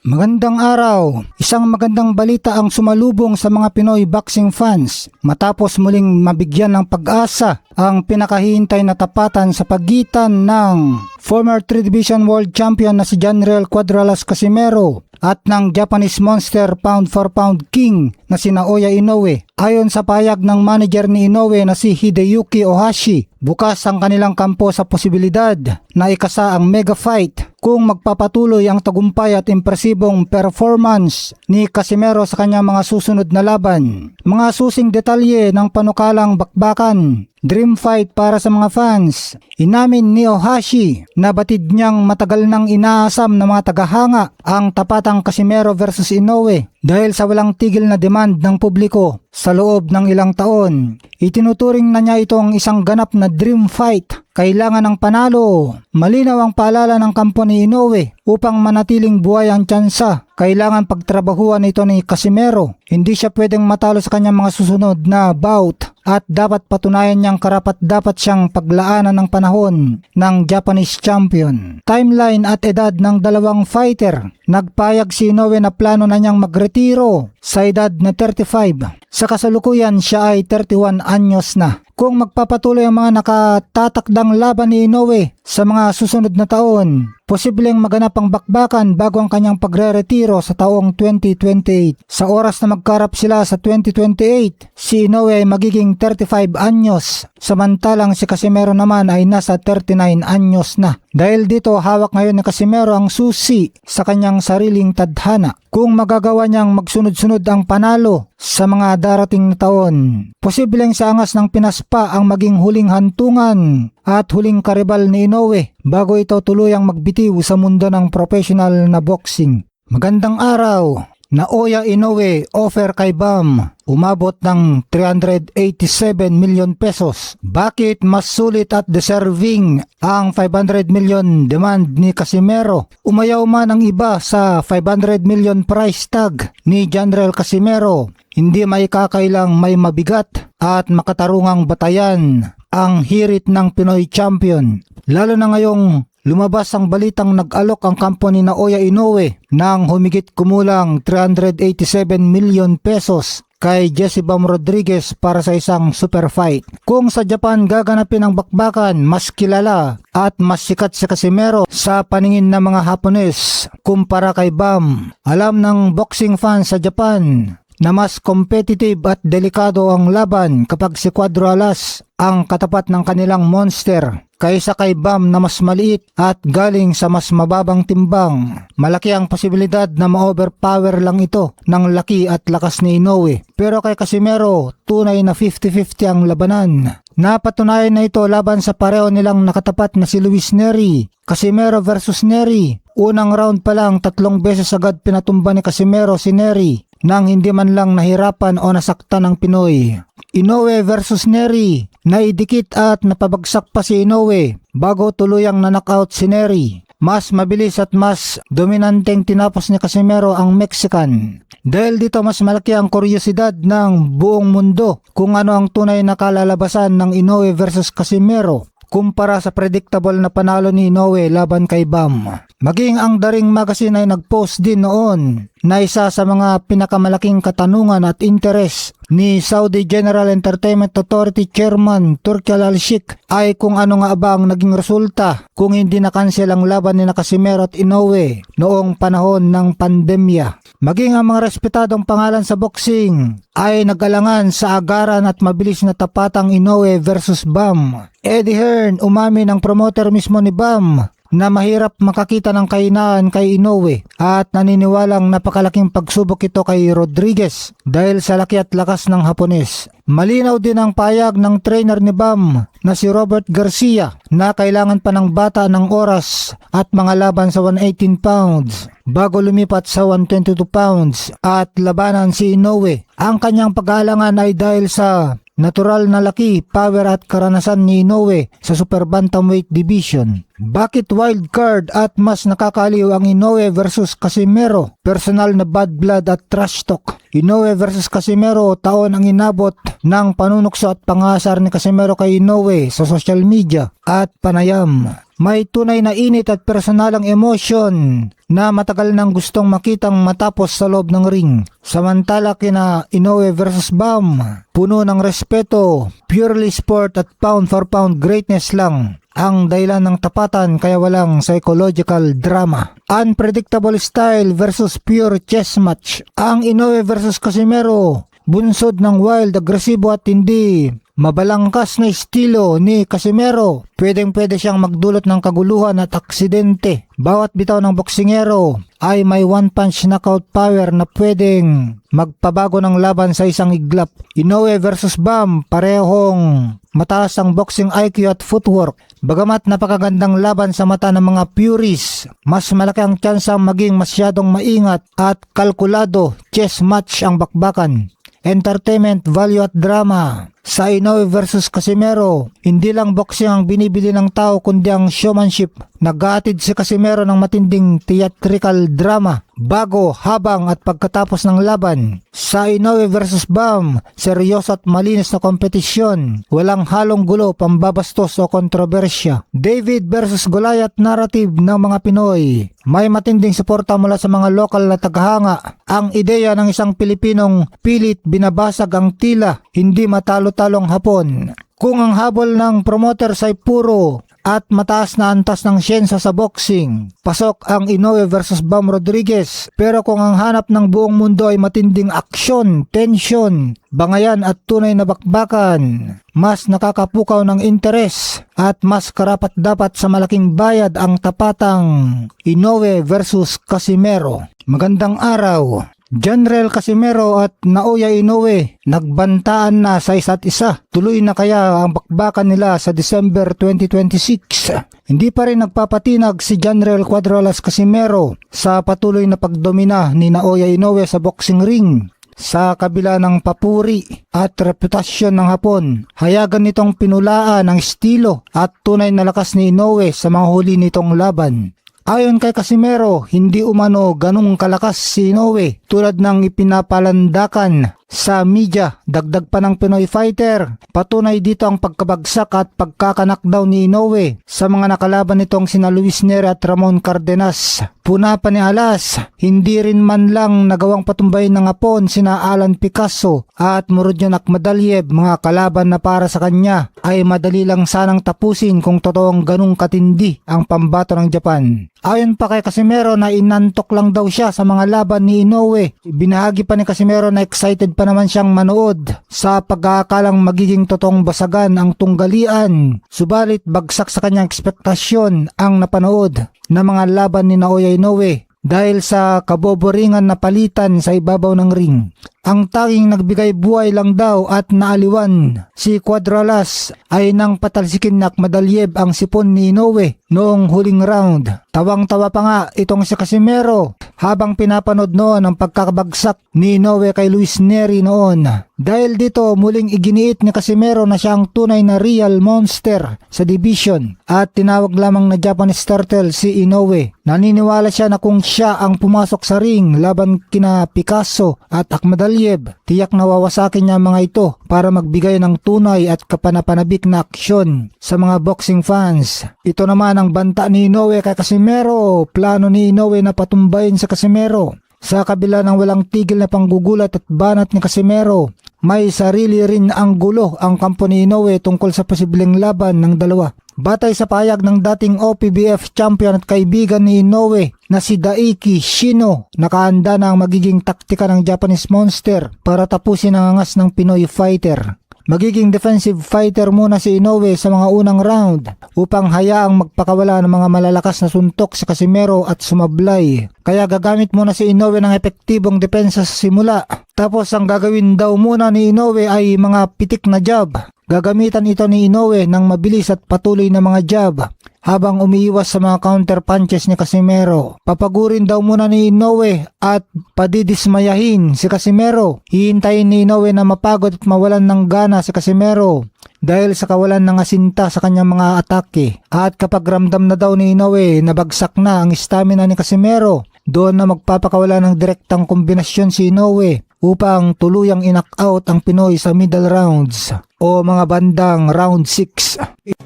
Magandang araw! Isang magandang balita ang sumalubong sa mga Pinoy boxing fans matapos muling mabigyan ng pag-asa ang pinakahihintay na tapatan sa pagitan ng former 3 Division World Champion na si Janriel Cuadralas Casimero at ng Japanese Monster Pound for Pound King na si Naoya Inoue. Ayon sa pahayag ng manager ni Inoue na si Hideyuki Ohashi, bukas ang kanilang kampo sa posibilidad na ikasa ang mega fight kung magpapatuloy ang tagumpay at impresibong performance ni Casimero sa kanyang mga susunod na laban. Mga susing detalye ng panukalang bakbakan, dream fight para sa mga fans. Inamin ni Ohashi na batid niyang matagal nang inaasam ng mga tagahanga ang tapatang Casimero versus Inoue dahil sa walang tigil na demand ng publiko sa loob ng ilang taon. Itinuturing na niya itong isang ganap na dream fight. Kailangan ng panalo. Malinaw ang paalala ng kampo ni Inoue upang manatiling buhay ang tsansa. Kailangan pagtrabahuan ito ni Casimero. Hindi siya pwedeng matalo sa kanyang mga susunod na bout at dapat patunayan niyang karapat-dapat siyang paglaanan ng panahon ng Japanese champion. Timeline at edad ng dalawang fighter. Nagpayag si Inoue na plano na niyang magretiro sa edad na 35. Sa kasalukuyan siya ay 31 anyos na. Kung magpapatuloy ang mga nakatatakdang laban ni Inoue sa mga susunod na taon, posibleng maganap ang bakbakan bago ang kanyang pagre-retiro sa taong 2028. Sa oras na magkarap sila sa 2028, si Inoue ay magiging 35 anyos, samantalang si Casimero naman ay nasa 39 anyos na. Dahil dito hawak ngayon ni Casimero ang susi sa kanyang sariling tadhana. Kung magagawa niyang magsunod-sunod ang panalo sa mga darating na taon, posibleng sa angas ng pinaspa ang maging huling hantungan at huling karibal ni Inoue bago ito tuluyang magbitiw sa mundo ng professional na boxing. Magandang araw! Naoya Inoue offer kay BAM umabot ng 387 million pesos. Bakit mas sulit at deserving ang 500 million demand ni Casimero? Umayaw man ang iba sa 500 million price tag ni Janriel Casimero, hindi may kakailang may mabigat at makatarungang batayan ang hirit ng Pinoy champion. Lalo na ngayong lumabas ang balitang nag-alok ang kampo ni Naoya Inoue ng humigit kumulang 387 million pesos kay Jesse Bam Rodriguez para sa isang super fight. Kung sa Japan gaganapin ang bakbakan, mas kilala at mas sikat si Casimero sa paningin ng mga Hapones kumpara kay Bam. Alam ng boxing fans sa Japan na mas competitive at delikado ang laban kapag si Cuadralas ang katapat ng kanilang monster kaysa kay Bam na mas maliit at galing sa mas mababang timbang. Malaki ang posibilidad na ma-overpower lang ito ng laki at lakas ni Inoue. Pero kay Casimero, tunay na 50-50 ang labanan. Napatunayan na ito laban sa pareho nilang nakatapat na si Luis Nery. Casimero versus Nery. Unang round pa lang 3 beses agad pinatumba ni Casimero si Nery nang hindi man lang nahirapan o nasaktan ng Pinoy. Inoue versus Nery. Naidikit at napabagsak pa si Inoue bago tuluyang na-knockout si Nery. Mas mabilis at mas dominanteng tinapos ni Casimero ang Mexican. Dahil dito mas malaki ang kuryosidad ng buong mundo kung ano ang tunay na kalalabasan ng Inoue versus Casimero kumpara sa predictable na panalo ni Inoue laban kay Bam. Maging ang The Ring Magazine ay nag-post din noon na isa sa mga pinakamalaking katanungan at interes ni Saudi General Entertainment Authority Chairman Turki Al-Sheikh ay kung ano nga ba ang naging resulta kung hindi na-cancel ang laban ni Casimero at Inoue noong panahon ng pandemya. Maging ang mga respetadong pangalan sa boxing ay nag-alangan sa agaran at mabilis na tapatang Inoue versus Bam. Eddie Hearn, umamin ang promoter mismo ni Bam na mahirap makakita ng kahinaan kay Inoue at naniniwalang napakalaking pagsubok ito kay Rodriguez dahil sa laki at lakas ng Hapones. Malinaw din ang payag ng trainer ni Bam na si Robert Garcia na kailangan pa ng bata ng oras at mga laban sa 118 pounds bago lumipat sa 122 pounds at labanan si Inoue. Ang kanyang pag-aalangan ay dahil sa natural na laki, power at karanasan ni Inoue sa super bantamweight division. Bakit wild card at mas nakakaliw ang Inoue versus Casimero? Personal na bad blood at trash talk. Inoue versus Casimero, taon ang inabot ng panunukso at pangasar ni Casimero kay Inoue sa social media at panayam. May tunay na init at personalang emosyon na matagal nang gustong makitang matapos sa loob ng ring. Samantala kina Inoue versus Bam, puno ng respeto, purely sport at pound for pound greatness lang ang dahilan ng tapatan kaya walang psychological drama. Unpredictable style versus pure chess match. Ang Inoue versus Casimero, bunsod ng wild, agresibo at hindi mabalangkas na estilo ni Casimero. Pwedeng-pwede siyang magdulot ng kaguluhan at aksidente. Bawat bitaw ng boksingero ay may one-punch knockout power na pwedeng magpabago ng laban sa isang iglap. Inoue versus Bam, parehong mataas ang boxing IQ at footwork. Bagamat napakagandang laban sa mata ng mga puris, mas malaki ang tsansang maging masyadong maingat at kalkulado. Chess match ang bakbakan. Entertainment value at drama. Sa Inoue versus Casimero, hindi lang boxing ang binibili ng tao kundi ang showmanship. Nag-aatid si Casimero ng matinding theatrical drama bago, habang at pagkatapos ng laban. Sa Inoue versus Bam, seryoso at malinis na kompetisyon. Walang halong gulo, pambabastos o kontrobersya. David versus Goliath narrative ng mga Pinoy. May matinding suporta mula sa mga lokal na tagahanga. Ang ideya ng isang Pilipinong pilit binabasag ang tila, hindi matalo-talong Hapon. Kung ang habol ng promoter ay puro at mataas na antas ng siyensa sa boxing, pasok ang Inoue versus Bam Rodriguez. Pero kung ang hanap ng buong mundo ay matinding aksyon, tensyon, bangayan at tunay na bakbakan, mas nakakapukaw ng interes at mas karapat-dapat sa malaking bayad ang tapatang Inoue versus Casimero. Magandang araw. General Casimero at Naoya Inoue nagbantaan na sa isa't isa. Tuloy na kaya ang bakbakan nila sa December 2026? Hindi pa rin nagpapatinag si General Cuadrolas Casimero sa patuloy na pagdomina ni Naoya Inoue sa boxing ring. Sa kabila ng papuri at reputasyon ng Hapon, hayagan nitong pinulaan ang estilo at tunay na lakas ni Inoue sa mga huli nitong laban. Ayon kay Casimero, hindi umano ganung kalakas si Inoue tulad ng ipinapalandakan sa media. Dagdag pa ng Pinoy fighter, patunay dito ang pagkabagsak at pagkakanakdown ni Inoue sa mga nakalaban nitong sina Luis Neri at Ramon Cardenas. Puna pa ni Alas, hindi rin man lang nagawang patumbayin ng Hapon sina Alan Picasso at Murodjon Akhmadaliev. Mga kalaban na para sa kanya ay madali lang sanang tapusin kung totoong ganung katindi ang pambato ng Japan. Ayon pa kay Casimero na inantok lang daw siya sa mga laban ni Inoue. Binahagi pa ni Casimero na excited pa naman siyang manood sa pag-aakalang magiging totoong basagan ang tunggalian. Subalit bagsak sa kanyang ekspektasyon ang napanood na mga laban ni Naoya Inoue dahil sa kaboboringan na palitan sa ibabaw ng ring. Ang tanging nagbigay buhay lang daw at naaliwan si Cuadrolas ay nang patalsikin na Akhmadaliev ang sipon ni Inoue noong huling round. Tawang-tawa pa nga itong si Casimero habang pinapanood noon ang pagkakabagsak ni Inoue kay Luis Neri noon. Dahil dito muling iginiit ni Casimero na siya ang tunay na real monster sa division at tinawag lamang na Japanese turtle si Inoue. Naniniwala siya na kung siya ang pumasok sa ring laban kina Picasso at Akhmadaliev, tiyak na wawasakin niya mga ito para magbigay ng tunay at kapanapanabik na aksyon sa mga boxing fans. Ito naman ang banta ni Inoue kay Casimero. Plano ni Inoue na patumbayin sa Casimero. Sa kabila ng walang tigil na panggugulat at banat ni Casimero, may sarili rin ang gulo ang kampo ni Inoue tungkol sa posibleng laban ng dalawa. Batay sa payag ng dating OPBF champion at kaibigan ni Inoue na si Daiki Shino, nakahanda na ang magiging taktika ng Japanese monster para tapusin ang angas ng Pinoy fighter. Magiging defensive fighter muna si Inoue sa mga unang round upang hayaang magpakawala ng mga malalakas na suntok sa Casimero at sumablay. Kaya gagamit muna si Inoue ng epektibong depensa sa simula. Tapos ang gagawin daw muna ni Inoue ay mga pitik na jab. Gagamitan ito ni Inoue ng mabilis at patuloy na mga jab habang umiiwas sa mga counter punches ni Casimero. Papagurin daw muna ni Inoue at padidismayahin si Casimero. Hihintayin ni Inoue na mapagod at mawalan ng gana si Casimero dahil sa kawalan ng asinta sa kanyang mga atake. At kapag ramdam na daw ni Inoue na bagsak na ang stamina ni Casimero, doon na magpapakawala ng direktang kombinasyon si Inoue upang tuluyang in-knock-out ang Pinoy sa middle rounds o mga bandang round 6.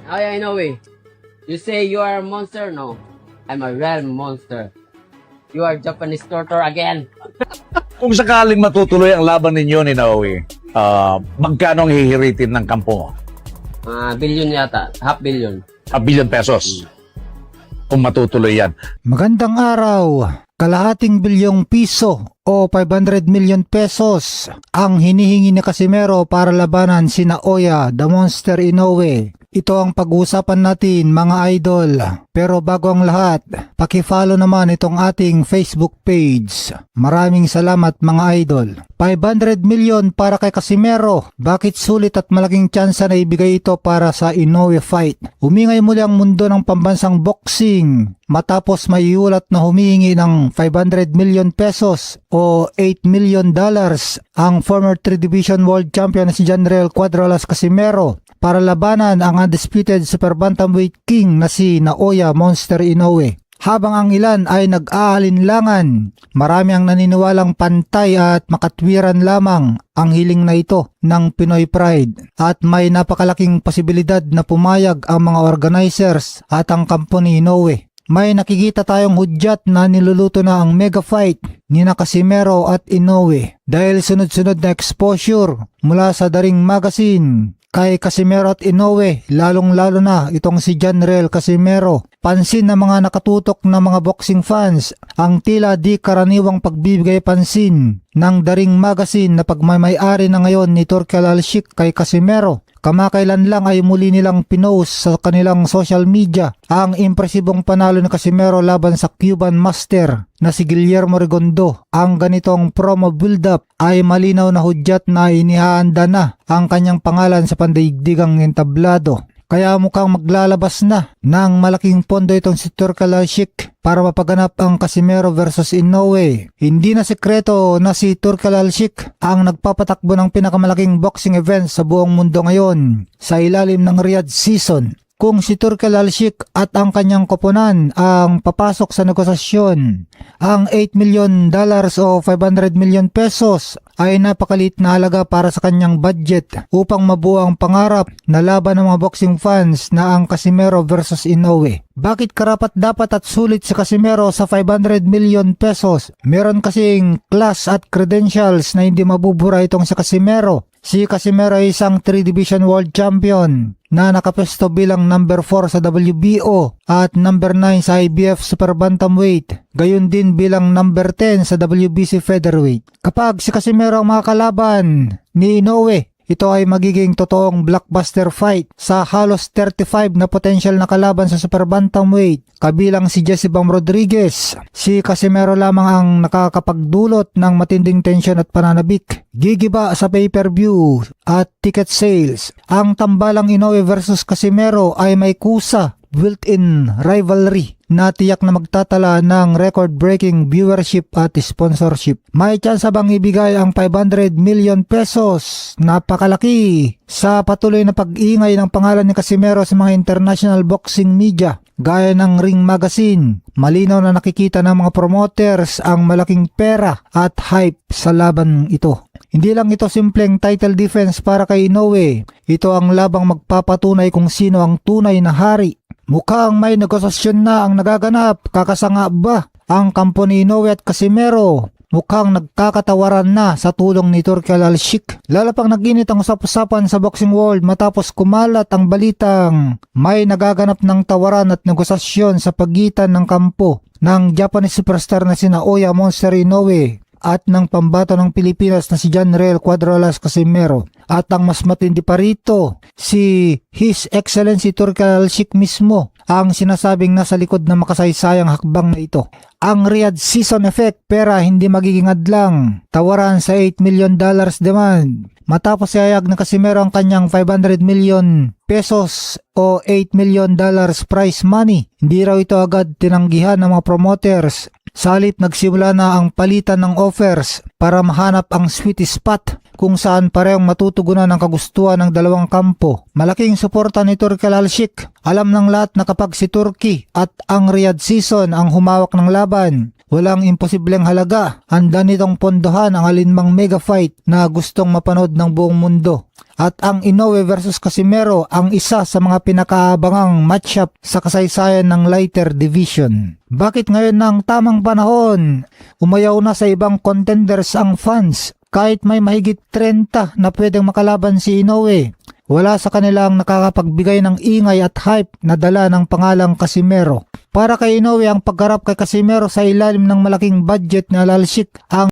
Ay, Inoue. You say you are a monster? No. I'm a real monster. You are Japanese torture again. Kung sakaling matutuloy ang laban ninyo ni Naomi, magkano ang hihiritin ng kampo mo? Billion yata. Half billion. A billion pesos. Kung matutuloy yan. Magandang araw. Kalahating bilyong piso o 500 million pesos ang hinihingi ni Casimero para labanan si Naoya, the Monster Inoue. Ito ang pag-uusapan natin mga idol. Pero bago ang lahat, paki-follow naman itong ating Facebook page. Maraming salamat mga idol. 500 million para kay Casimero. Bakit sulit at malaking tsansa na ibigay ito para sa Inoue fight? Umingay muli ang mundo ng pambansang boxing matapos may iulat na humihingi ng 500 million pesos o $8 million ang former 3 Division World Champion na si Janriel Cuadralas Casimero para labanan ang undisputed super bantamweight king na si Naoya Monster Inoue. Habang ang ilan ay nag-aalinlangan, marami ang naniniwalang pantay at makatwiran lamang ang hiling na ito ng Pinoy Pride at may napakalaking posibilidad na pumayag ang mga organizers at ang kampo ni Inoue. May nakikita tayong hudyat na niluluto na ang mega fight ni Casimero at Inoue dahil sunod-sunod na exposure mula sa Daring Magazine kay Casimero at Inoue, lalong-lalo na itong si Janriel Casimero. Pansin ng mga nakatutok na mga boxing fans ang tila di karaniwang pagbibigay pansin ng Daring Magazine na pagmamayari na ngayon ni Turkel Alshik kay Casimero. Kamakailan lang ay muli nilang pinost sa kanilang social media ang impresibong panalo ni Casimero laban sa Cuban Master na si Guillermo Rigondo. Ang ganitong promo build-up ay malinaw na hudyat na inihahanda na ang kanyang pangalan sa pandaigdigang entablado. Kaya mukhang maglalabas na ng malaking pondo itong si Turkel Alshik para mapaganap ang Casimero versus Inoue. Hindi na sekreto na si Turkel Alshik ang nagpapatakbo ng pinakamalaking boxing event sa buong mundo ngayon sa ilalim ng Riyadh season. Kung si Turkel Alshik at ang kanyang koponan ang papasok sa negosasyon, ang $8 million o 500 million pesos ay napakalit na halaga para sa kanyang budget upang mabuo ang pangarap na laban ng mga boxing fans na ang Casimero versus Inoue. Bakit karapat dapat at sulit si Casimero sa 500 million pesos? Meron kasing class at credentials na hindi mabubura itong si Casimero. Si Casimero ay isang 3 Division World Champion na nakapesto bilang number 4 sa WBO at number 9 sa IBF Super Bantamweight, gayon din bilang number 10 sa WBC Featherweight. Kapag si Casimero ang makakalaban ni Inoue, ito ay magiging totoong blockbuster fight sa halos 35 na potential na kalaban sa Super Bantamweight, kabilang si Jesse Bam Rodriguez. Si Casimero lamang ang nakakapagdulot ng matinding tensyon at pananabik. Gigiba sa pay-per-view at ticket sales. Ang tambalang Inoue versus Casimero ay may kusa, built-in rivalry na tiyak na magtatala ng record-breaking viewership at sponsorship. May tsansa bang ibigay ang 500 million pesos? Napakalaki sa patuloy na pag-ingay ng pangalan ni Casimero sa mga international boxing media gaya ng Ring Magazine. Malinaw na nakikita ng mga promoters ang malaking pera at hype sa laban ito. Hindi lang ito simpleng title defense para kay Inoue. Ito ang labang magpapatunay kung sino ang tunay na hari. Mukhang may negosasyon na ang nagaganap. Kakasanga ba ang kampo ni Inoue at Casimero? Mukhang nagkakatawaran na sa tulong ni Turkel Alshik. Lalapang nag-init ang usap-usapan sa boxing world matapos kumalat ang balitang may nagaganap ng tawaran at negosasyon sa pagitan ng kampo ng Japanese superstar na si Naoya Monster Inoue at ng pambato ng Pilipinas na si Janriel Cuadralas Casimero. At ang mas matindi pa rito, si His Excellency Turkel Alshik mismo ang sinasabing nasa likod ng makasaysayang hakbang na ito. Ang Riyadh season effect, pera hindi magiging adlang. Tawaran sa $8 million demand. Matapos ihayag ng Casimero ang kanyang 500 million pesos o $8 million prize money, hindi raw ito agad tinanggihan ng mga promoters. Sa halip nagsimula na ang palitan ng offers para mahanap ang sweet spot kung saan parehong matutugunan ang kagustuhan ng dalawang kampo. Malaking suporta ni Turki Al-Sheikh. Alam ng lahat na kapag si Turki at ang Riyadh Season ang humawak ng laban, walang imposibleng halaga. Handa nitong pondohan ang alinmang mega fight na gustong mapanood ng buong mundo. At ang Inoue versus Casimero ang isa sa mga pinakaabangang matchup sa kasaysayan ng lighter division. Bakit ngayon na ang tamang panahon? Umayaw na sa ibang contenders ang fans. Kahit may mahigit 30 na pwedeng makalaban si Inoue, wala sa kanilang nakakapagbigay ng ingay at hype na dala ng pangalang Casimero. Para kay Inoue, ang pagharap kay Casimero sa ilalim ng malaking budget ni Al-Sheikh ang